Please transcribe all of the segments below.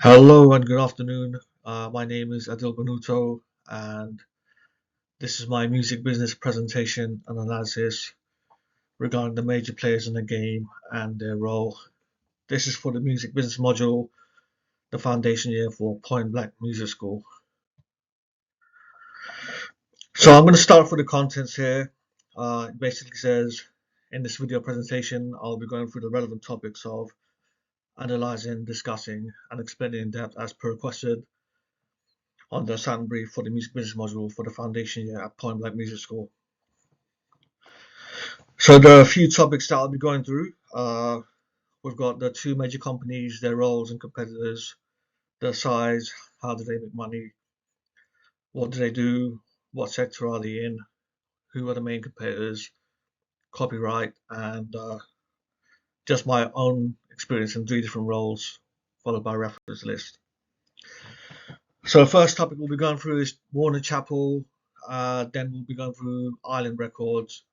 Hello and good afternoon. My name is Adil Banuto, and this is my music business presentation and analysis regarding the major players in the game and their role. This is for the music business module, the foundation year for Point Blank Music School. So I'm going to start with the contents here. It basically says in this video presentation, I'll be going through the relevant topics of analyzing, discussing, and explaining in depth as per requested on the assignment brief for the music business module for the foundation year at Point Blank Music School. So there are a few topics that I'll be going through. We've got the two major companies, their roles and competitors, their size, how do they make money, what do they do, what sector are they in, who are the main competitors, copyright, and just my own experience in 3 different roles, followed by a reference list. So first topic we'll be going through is Warner Chappell, then we'll be going through Island Records,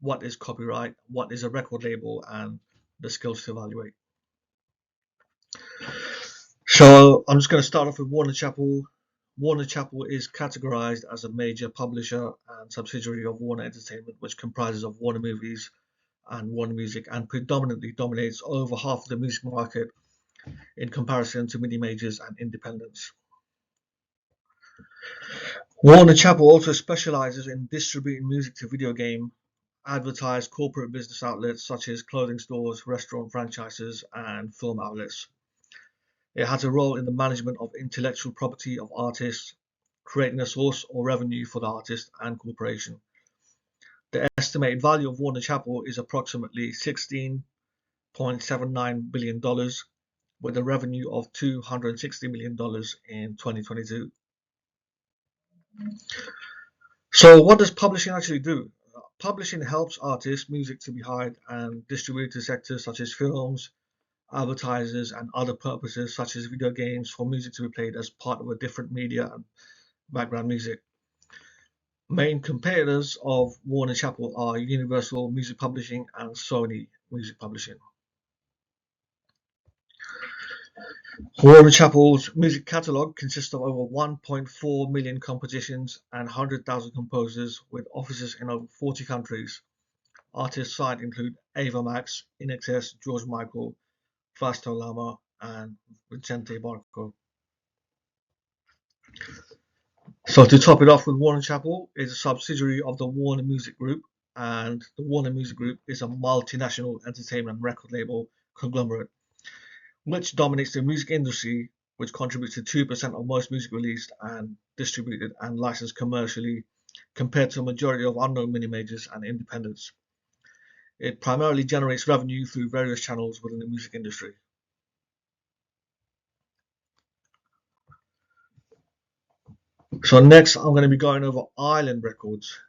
what is copyright, what is a record label, and the skills to evaluate. So I'm just going to start off with Warner Chappell. Warner Chappell is categorized as a major publisher and subsidiary of Warner Entertainment, which comprises of Warner Movies and Warner Music and predominantly dominates over half of the music market in comparison to mini majors and independents. Warner Chappell also specializes in distributing music to video game, advertised corporate business outlets such as clothing stores, restaurant franchises, and film outlets. It has a role in the management of intellectual property of artists, creating a source or revenue for the artist and corporation. The estimated value of Warner Chappell is approximately $16.79 billion, with a revenue of $260 million in 2022. So what does publishing actually do? Publishing helps artists' music to be hired and distributed to sectors such as films, advertisers, and other purposes such as video games for music to be played as part of a different media and background music. Main competitors of Warner Chappell are Universal Music Publishing and Sony Music Publishing. Warner Chappell's music catalog consists of over 1.4 million compositions and 100,000 composers with offices in over 40 countries. Artists signed include Ava Max, INXS, George Michael, Fausto Lama, and Vicente Barco. So to top it off with Warner Chappell is a subsidiary of the Warner Music Group, and the Warner Music Group is a multinational entertainment record label conglomerate which dominates the music industry, which contributes to 2% of most music released and distributed and licensed commercially, compared to a majority of unknown mini majors and independents. It primarily generates revenue through various channels within the music industry. So next I'm going to be going over Island Records.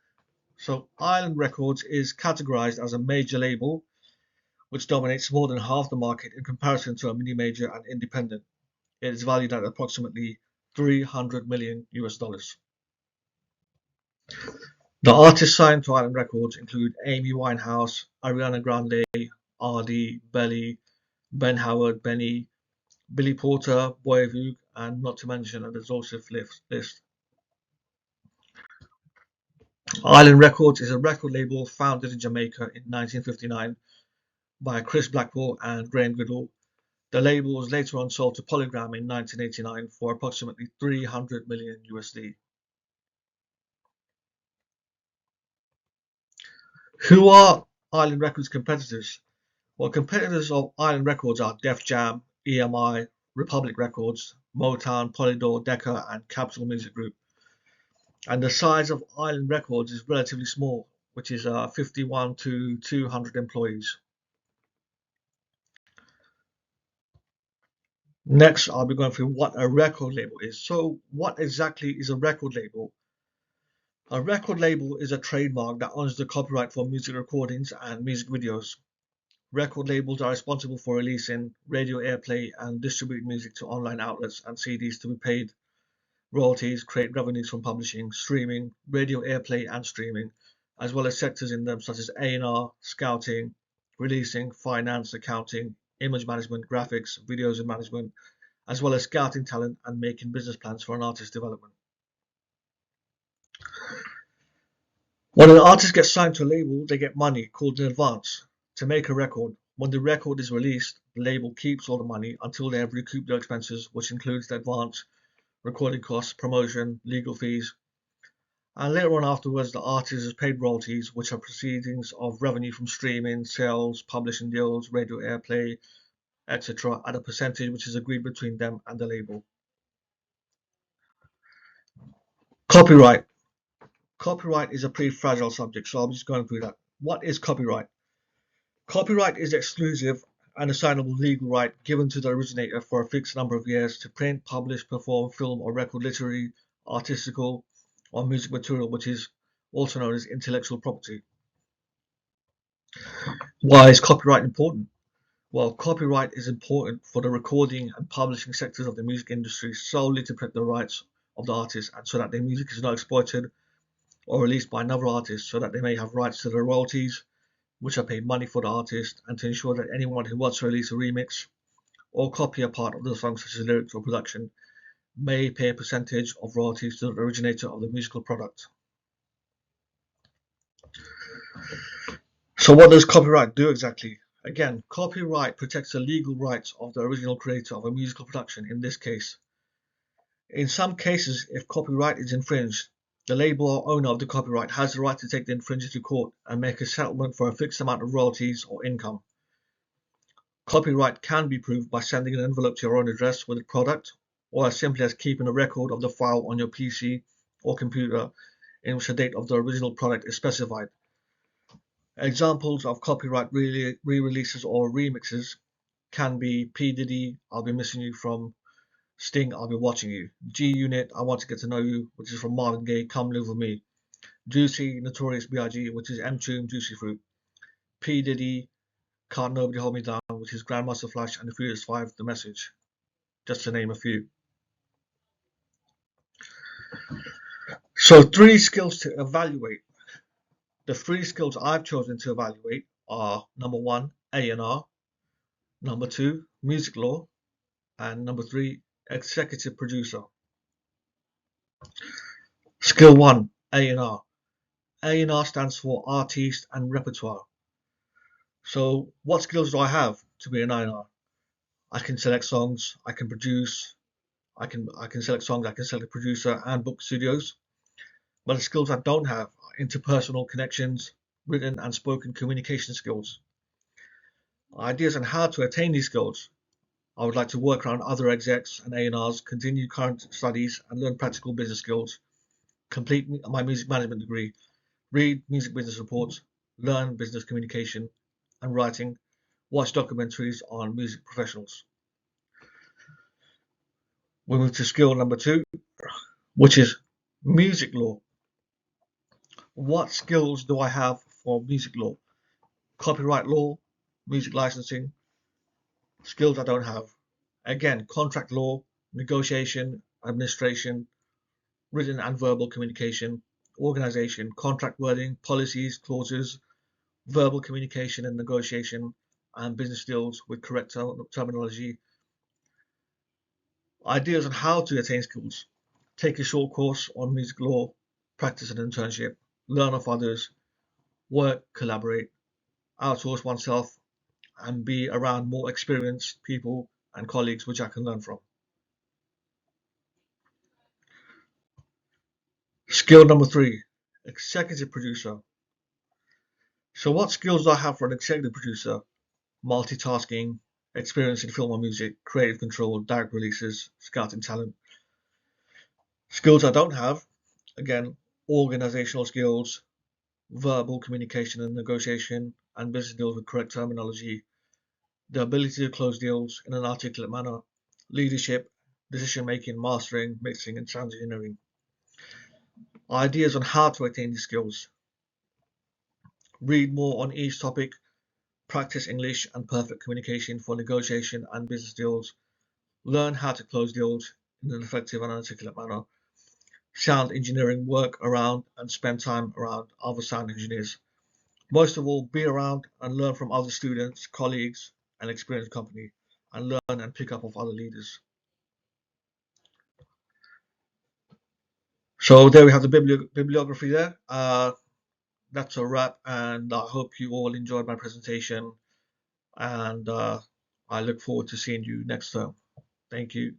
So Island Records is categorized as a major label which dominates more than half the market in comparison to a mini major and independent. It is valued at approximately 300 million US dollars. The artists signed to Island Records include Amy Winehouse, Ariana Grande, RD, Belly, Ben Howard, Benny, Billy Porter, Boy Vogue, and not to mention a exhaustive list. Island Records is a record label founded in Jamaica in 1959 by Chris Blackwell and Graham Goodall. The label was later on sold to Polygram in 1989 for approximately 300 million USD. Who are Island Records competitors? Well, competitors of Island Records are Def Jam, EMI, Republic Records, Motown, Polydor, Decca, and Capitol Music Group. And the size of Island Records is relatively small, which is 51 to 200 employees. Next, I'll be going through what a record label is. So, what exactly is a record label? A record label is a trademark that owns the copyright for music recordings and music videos. Record labels are responsible for releasing radio airplay and distributing music to online outlets and CDs to be paid royalties, create revenues from publishing, streaming, radio airplay and streaming, as well as sectors in them such as A&R, scouting, releasing, finance, accounting, image management, graphics, videos and management, as well as scouting talent and making business plans for an artist's development. When an artist gets signed to a label, they get money called an advance to make a record. When the record is released, the label keeps all the money until they have recouped their expenses, which includes the advance, recording costs, promotion, legal fees, and later on afterwards the artist is paid royalties, which are proceedings of revenue from streaming, sales, publishing deals, radio airplay, etc. at a percentage which is agreed between them and the label. Copyright. Copyright is a pretty fragile subject, so I'm just going through that. What is copyright? Copyright is exclusive and assignable legal right given to the originator for a fixed number of years to print, publish, perform, film or record literary, artistical or music material, which is also known as intellectual property. Why is copyright important? Well, copyright is important for the recording and publishing sectors of the music industry solely to protect the rights of the artist and so that their music is not exploited or released by another artist, so that they may have rights to the royalties, which are paid money for the artist, and to ensure that anyone who wants to release a remix or copy a part of the song, such as lyrics or production, may pay a percentage of royalties to the originator of the musical product. So what does copyright do exactly? Again, copyright protects the legal rights of the original creator of a musical production in this case. In some cases, if copyright is infringed, the label or owner of the copyright has the right to take the infringer to court and make a settlement for a fixed amount of royalties or income. Copyright can be proved by sending an envelope to your own address with the product, or as simply as keeping a record of the file on your PC or computer in which the date of the original product is specified. Examples of copyright re-releases or remixes can be P. Diddy, I'll Be Missing You from Sting, I'll Be Watching You. G Unit, I Want to Get to Know You, which is from Marvin Gaye, Come Live With Me. Juicy, Notorious B.I.G., which is M-Tune, Juicy Fruit. P. Diddy, Can't Nobody Hold Me Down, which is Grandmaster Flash and the Furious 5, The Message. Just to name a few. So 3 skills to evaluate. The 3 skills I've chosen to evaluate are number 1, A&R, number 2, music law, and number 3, executive producer. Skill 1, A&R. A&R stands for artiste and repertoire. So what skills do I have to be an A&R? I can select songs, I can produce, I can select songs, I can select a producer and book studios. But the skills I don't have are interpersonal connections, written and spoken communication skills. Ideas on how to attain these skills. I would like to work around other execs and A&Rs, continue current studies and learn practical business skills, complete my music management degree, read music business reports, learn business communication and writing, watch documentaries on music professionals. We move to skill number 2, which is music law. What skills do I have for music law? Copyright law, music licensing, skills I don't have. Again, contract law, negotiation, administration, written and verbal communication, organization, contract wording, policies, clauses, verbal communication and negotiation, and business deals with correct terminology. Ideas on how to attain skills. Take a short course on music law, practice an internship, learn off others, work, collaborate, outsource oneself, and be around more experienced people and colleagues which I can learn from. Skill number 3, executive producer. So what skills do I have for an executive producer? Multitasking, experience in film or music, creative control, direct releases, scouting talent. Skills I don't have, again, organizational skills, verbal communication and negotiation, and business deals with correct terminology, the ability to close deals in an articulate manner, leadership, decision making, mastering, mixing, and sound engineering. Ideas on how to attain these skills. Read more on each topic, practice English and perfect communication for negotiation and business deals, learn how to close deals in an effective and articulate manner, sound engineering, work around and spend time around other sound engineers. Most of all, be around and learn from other students, colleagues, and experienced company, and learn and pick up of other leaders. So there we have the bibliography there. That's a wrap, and I hope you all enjoyed my presentation, and I look forward to seeing you next term. Thank you.